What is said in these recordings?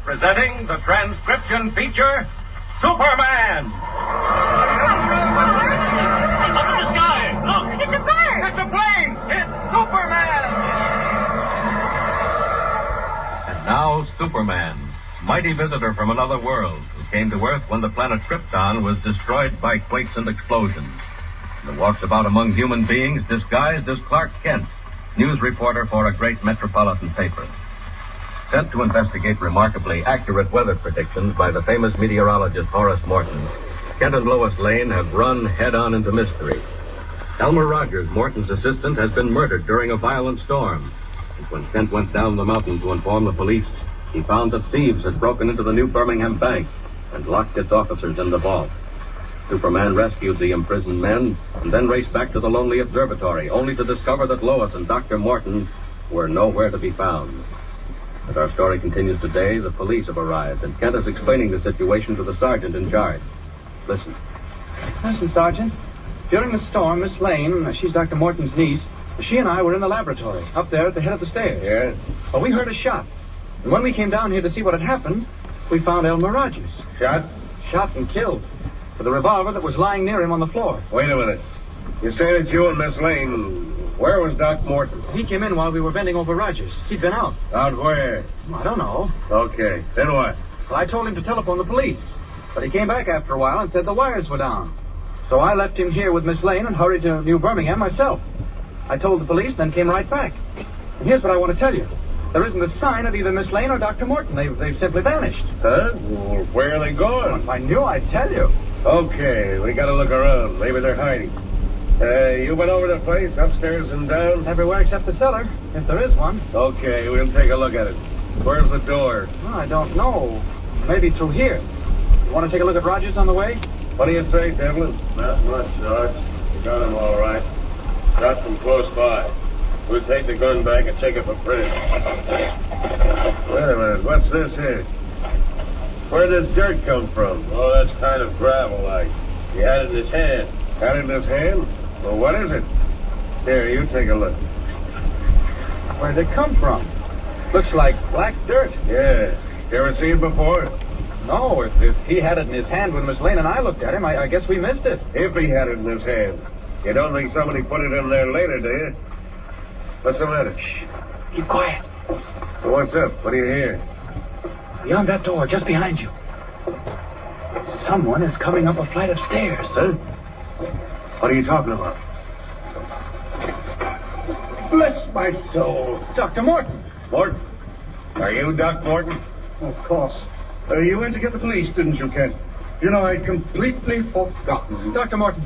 presenting the transcription feature, Superman. Up in the sky, look! It's a bird! It's a plane! It's Superman! And now, Superman, mighty visitor from another world, who came to Earth when the planet Krypton was destroyed by quakes and explosions, and walks about among human beings disguised as Clark Kent, news reporter for a great metropolitan paper. Sent to investigate remarkably accurate weather predictions by the famous meteorologist Horace Morton, Kent and Lois Lane have run head-on into mystery. Elmer Rogers, Morton's assistant, has been murdered during a violent storm. And when Kent went down the mountain to inform the police, he found that thieves had broken into the New Birmingham Bank and locked its officers in the vault. Superman rescued the imprisoned men and then raced back to the lonely observatory, only to discover that Lois and Dr. Morton were nowhere to be found. As our story continues today, the police have arrived, and Kent is explaining the situation to the sergeant in charge. Listen. Listen, Sergeant. During the storm, Miss Lane, she's Dr. Morton's niece, she and I were in the laboratory, up there at the head of the stairs. Yeah? Well, we heard a shot. And when we came down here to see what had happened, we found Elmer Rogers. Shot? Shot and killed. With a revolver that was lying near him on the floor. Wait a minute. You say that you and Miss Lane... Where was Doc Morton? He came in while we were bending over Rogers. He'd been out. Out where? I don't know. Okay. Then what? Well, I told him to telephone the police. But he came back after a while and said the wires were down. So I left him here with Miss Lane and hurried to New Birmingham myself. I told the police, then came right back. And here's what I want to tell you. There isn't a sign of either Miss Lane or Dr. Morton. They've simply vanished. Huh? Well, where are they going? Well, if I knew, I'd tell you. Okay, we gotta look around. Maybe they're hiding. You went over the place, upstairs and down? Everywhere except the cellar, if there is one. Okay, we'll take a look at it. Where's the door? Well, I don't know. Maybe through here. You want to take a look at Rogers on the way? What do you say, Devlin? Not much, Sarge. You got him all right. Shot from close by. We'll take the gun back and check it for prints. Wait a minute, what's this here? Where'd this dirt come from? Oh, that's kind of gravel-like. He had it in his hand. Had it in his hand? Well, what is it? Here, you take a look. Where'd it come from? Looks like black dirt. Yeah. You ever seen it before? No, if he had it in his hand when Miss Lane and I looked at him, I guess we missed it. If he had it in his hand. You don't think somebody put it in there later, do you? What's the matter? Shh. Keep quiet. So what's up? What do you hear? Beyond that door, just behind you. Someone is coming up a flight of stairs. Huh? What are you talking about? Bless my soul. Dr. Morton. Morton? Are you Doc Morton? Of course. You went to get the police, didn't you, Kent? You know, I'd completely forgotten. Dr. Morton,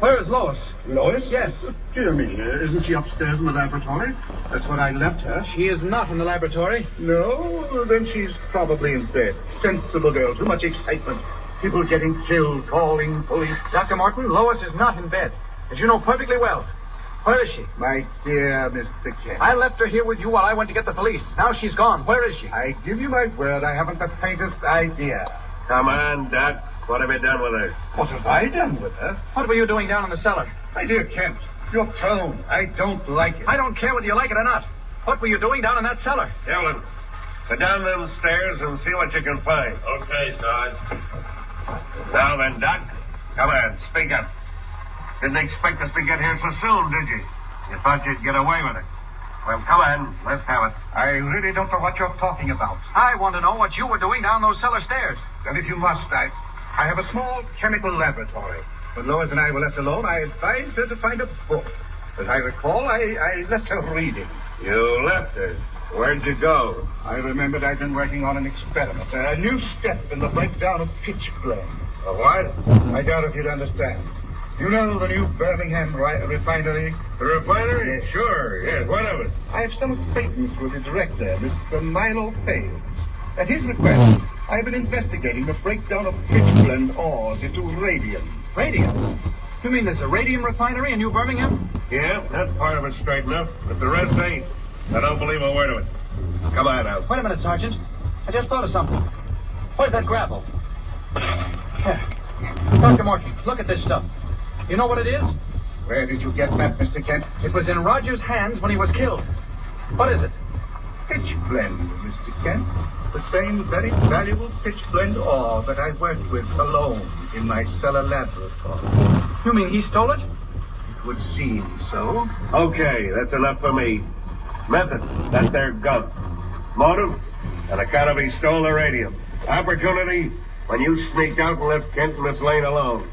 where is Lois? Lois? Yes. Dear me, isn't she upstairs in the laboratory? That's what I left her. She is not in the laboratory. No? Then she's probably in bed. Sensible girl. Too much excitement. People getting killed, calling police. Dr. Morton, Lois is not in bed, as you know perfectly well. Where is she? My dear Mr. Kent. I left her here with you while I went to get the police. Now she's gone. Where is she? I give you my word, I haven't the faintest idea. Come on, Doc. What have you done with her? What have I done with her? What were you doing down in the cellar? My dear Kent, your tone, I don't like it. I don't care whether you like it or not. What were you doing down in that cellar? Devlin, go down them stairs and see what you can find. Okay, Sarge. Now then, Doc, come on, speak up. Didn't expect us to get here so soon, did you? You thought you'd get away with it. Well, come on, let's have it. I really don't know what you're talking about. I want to know what you were doing down those cellar stairs. And if you must, I have a small chemical laboratory. When Lois and I were left alone, I advised her to find a book. As I recall, I left her reading. You left her. Where'd you go? I remembered I'd been working on an experiment, a new step in the breakdown of pitch blende. A what? I doubt if you'd understand. You know the new Birmingham refinery? The refinery? Yes. Sure, yes. What of it? I have some acquaintance with the director, Mr. Milo Fales. At his request, I've been investigating the breakdown of pitch blende ores into radium. Radium? You mean there's a radium refinery in New Birmingham? Yeah, that part of it's straight enough, but the rest ain't. I don't believe a word of it. Come on out. Wait a minute, Sergeant. I just thought of something. Where's that gravel? Here. Dr. Morton, look at this stuff. You know what it is? Where did you get that, Mr. Kent? It was in Rogers' hands when he was killed. What is it? pitch blend, Mr. Kent. The same very valuable pitch blend ore that I worked with alone in my cellar laboratory. You mean he stole it? It would seem so. Okay, that's enough for me. Method, that's their gun. Motive, on account of he stole the radium. Opportunity, when you sneaked out and left Kent and Miss Lane alone.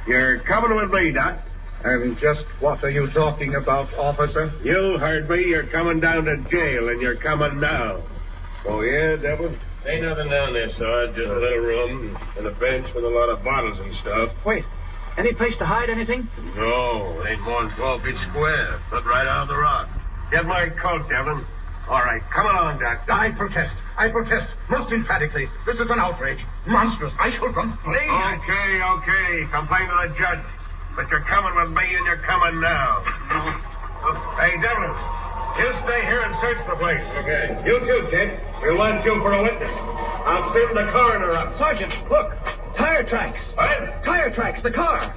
You're coming with me, Doc. And just what are you talking about, officer? You heard me. You're coming down to jail, and you're coming now. Oh, yeah, Devil? Ain't nothing down there, Sarge. Just a little room and a bench with a lot of bottles and stuff. Wait, any place to hide anything? No, it ain't more than 12 feet square. Put right out of the rock. Get my coat, Devlin. All right, come along, Doc. I protest. I protest most emphatically. This is an outrage. Monstrous. I shall complain. Okay. Complain to the judge. But you're coming with me, and you're coming now. Hey, Devlin, you stay here and search the place. Okay. You too, kid. We'll want you for a witness. I'll send the coroner up. Sergeant, look. Tire tracks. What? Tire tracks, the car.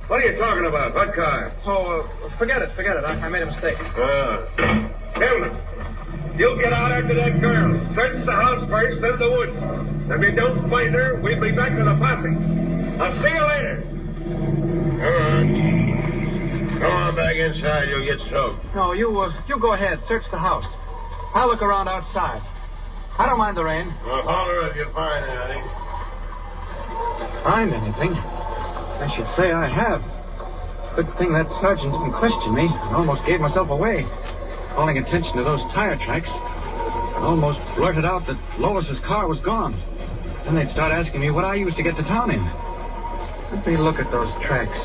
What are you talking about? What car? Oh, forget it. I made a mistake. Devlin, you get out after that girl. Search the house first, then the woods. If you don't find her, we'll be back to the posse. I'll see you later. Come on back inside. You'll get soaked. No, you go ahead. Search the house. I'll look around outside. I don't mind the rain. Well, holler if you find anything. Find anything? I should say I have. Good thing that sergeant didn't question me. I almost gave myself away. Calling attention to those tire tracks, I almost blurted out that Lois's car was gone. Then they'd start asking me what I used to get to town in. Let me look at those tracks.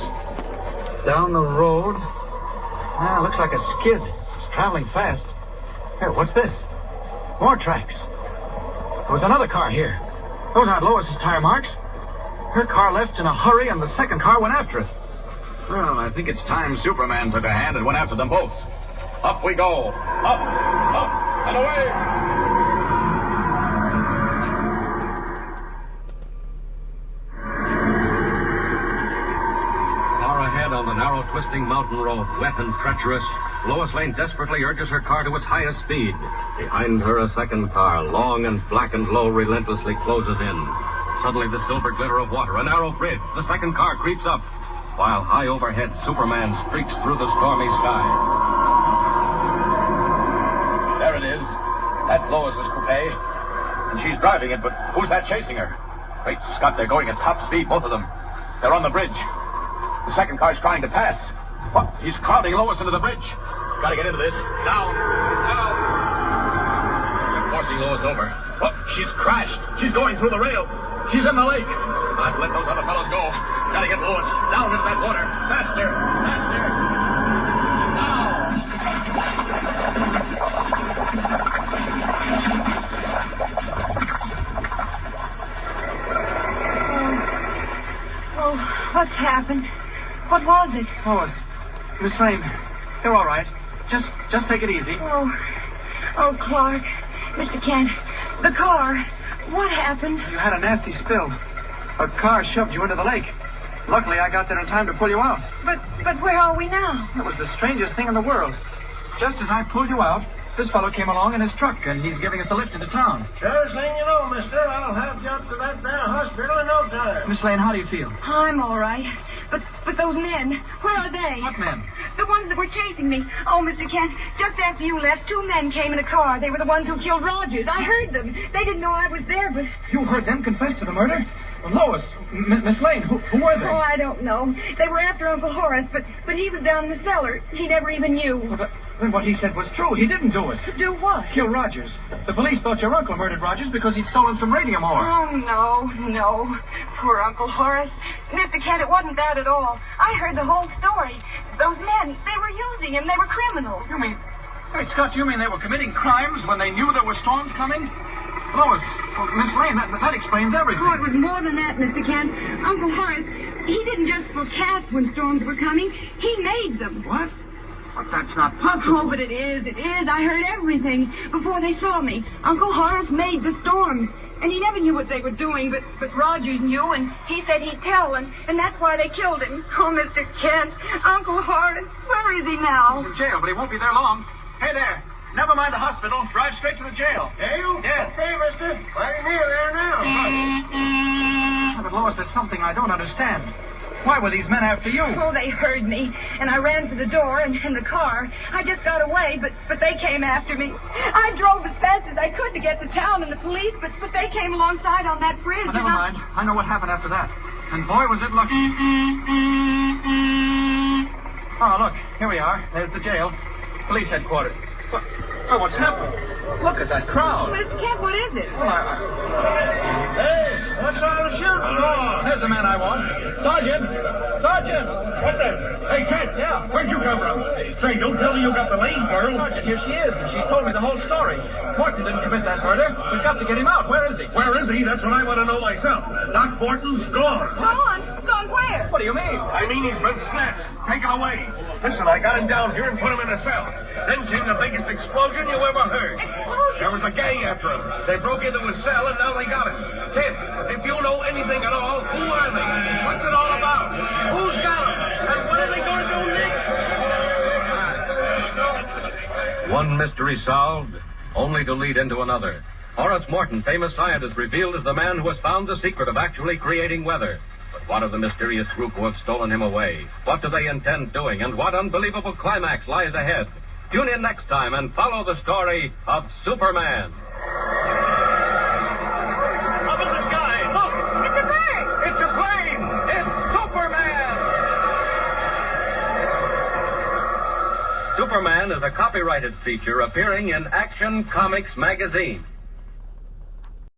Down the road. Looks like a skid. It's traveling fast. Here, what's this? More tracks. There was another car here. Those aren't Lois's tire marks. Her car left in a hurry, and the second car went after it. Well, I think it's time Superman took a hand and went after them both. Up we go. Up, and away. Far ahead on the narrow, twisting mountain road, wet and treacherous, Lois Lane desperately urges her car to its highest speed. Behind her, a second car, long and black and low, relentlessly closes in. Suddenly, the silver glitter of water, a narrow bridge. The second car creeps up, while high overhead, Superman streaks through the stormy sky. There it is. That's Lois's coupe. And she's driving it, but who's that chasing her? Great Scott, they're going at top speed, both of them. They're on the bridge. The second car's trying to pass. What? He's crowding Lois into the bridge. Gotta get into this. Down. They're forcing Lois over. Oh, she's crashed. She's going through the rail. She's in the lake. Not let those other fellows go. Gotta get Lois down into that water. Faster. Oh, what's happened? What was it? Lois, Miss Lane, you're all right. Just take it easy. Oh, Clark, Mr. Kent, the car. What happened? You had a nasty spill. A car shoved you into the lake. Luckily, I got there in time to pull you out. But where are we now? It was the strangest thing in the world. Just as I pulled you out, this fellow came along in his truck, and he's giving us a lift into town. Surest thing you know, mister. I'll have you up to that there hospital in no time. Miss Lane, how do you feel? I'm all right. But those men, where are they? What men? The ones that were chasing me. Oh, Mr. Kent, just after you left, 2 men came in a car. They were the ones who killed Rogers. I heard them. They didn't know I was there, but... You heard them confess to the murder? Lois, Miss Lane, who were they? Oh, I don't know. They were after Uncle Horace, but he was down in the cellar. He never even knew. Well, then what he said was true. He didn't do it. Do what? Kill Rogers. The police thought your uncle murdered Rogers because he'd stolen some radium ore. Oh, no. Poor Uncle Horace. Mr. Kent, it wasn't that at all. I heard the whole story. Those men, they were using him. They were criminals. You mean... Wait, Scott, you mean they were committing crimes when they knew there were storms coming? Lois, Miss Lane, that explains everything. Oh, it was more than that, Mr. Kent. Uncle Horace, he didn't just forecast when storms were coming. He made them. What? But that's not possible. Oh, but it is. I heard everything before they saw me. Uncle Horace made the storms. And he never knew what they were doing, but Rogers knew, and he said he'd tell, and that's why they killed him. Oh, Mr. Kent, Uncle Horace, where is he now? He's in jail, but he won't be there long. Hey there, Never mind the hospital. Drive straight to the jail. Jail? Yes. Okay, mister. Mighty near there now. But, Lois, there's something I don't understand. Why were these men after you? Oh, they heard me, and I ran to the door and the car. I just got away, but they came after me. I drove as fast as I could to get to town and the police, but they came alongside on that bridge. But never mind. I know what happened after that. And boy, was it lucky. Oh, look. Here we are. There's the jail. Police headquarters. What's happened? Look at that crowd. Miss Kent, what is it? Well, Hey, what's all the shooting for? there's the man I want. Sergeant! Sergeant! What the? Hey, Kent. Yeah. Where'd you come from? Say, don't tell me you got the Lane girl. Sergeant, here she is, and she told me the whole story. Morton didn't commit that murder. We've got to get him out. Where is he? Where is he? That's what I want to know myself. Doc Morton's gone. Gone? Gone where? What do you mean? I mean, he's been snatched, taken away. Listen, I got him down here and put him in a cell. Then came the biggest explosion you ever heard. Explosion? There was a gang after him. They broke into his cell, and now they got him. Kid, if you know anything at all, who are they? What's it all about? Who's got him? And what are they going to do next? One mystery solved, only to lead into another. Horace Morton, famous scientist, revealed as the man who has found the secret of actually creating weather. But what of the mysterious group who have stolen him away? What do they intend doing? And what unbelievable climax lies ahead? Tune in next time and follow the story of Superman. Up in the sky! Look! It's a bird! It's a plane! It's Superman! Superman is a copyrighted feature appearing in Action Comics magazine.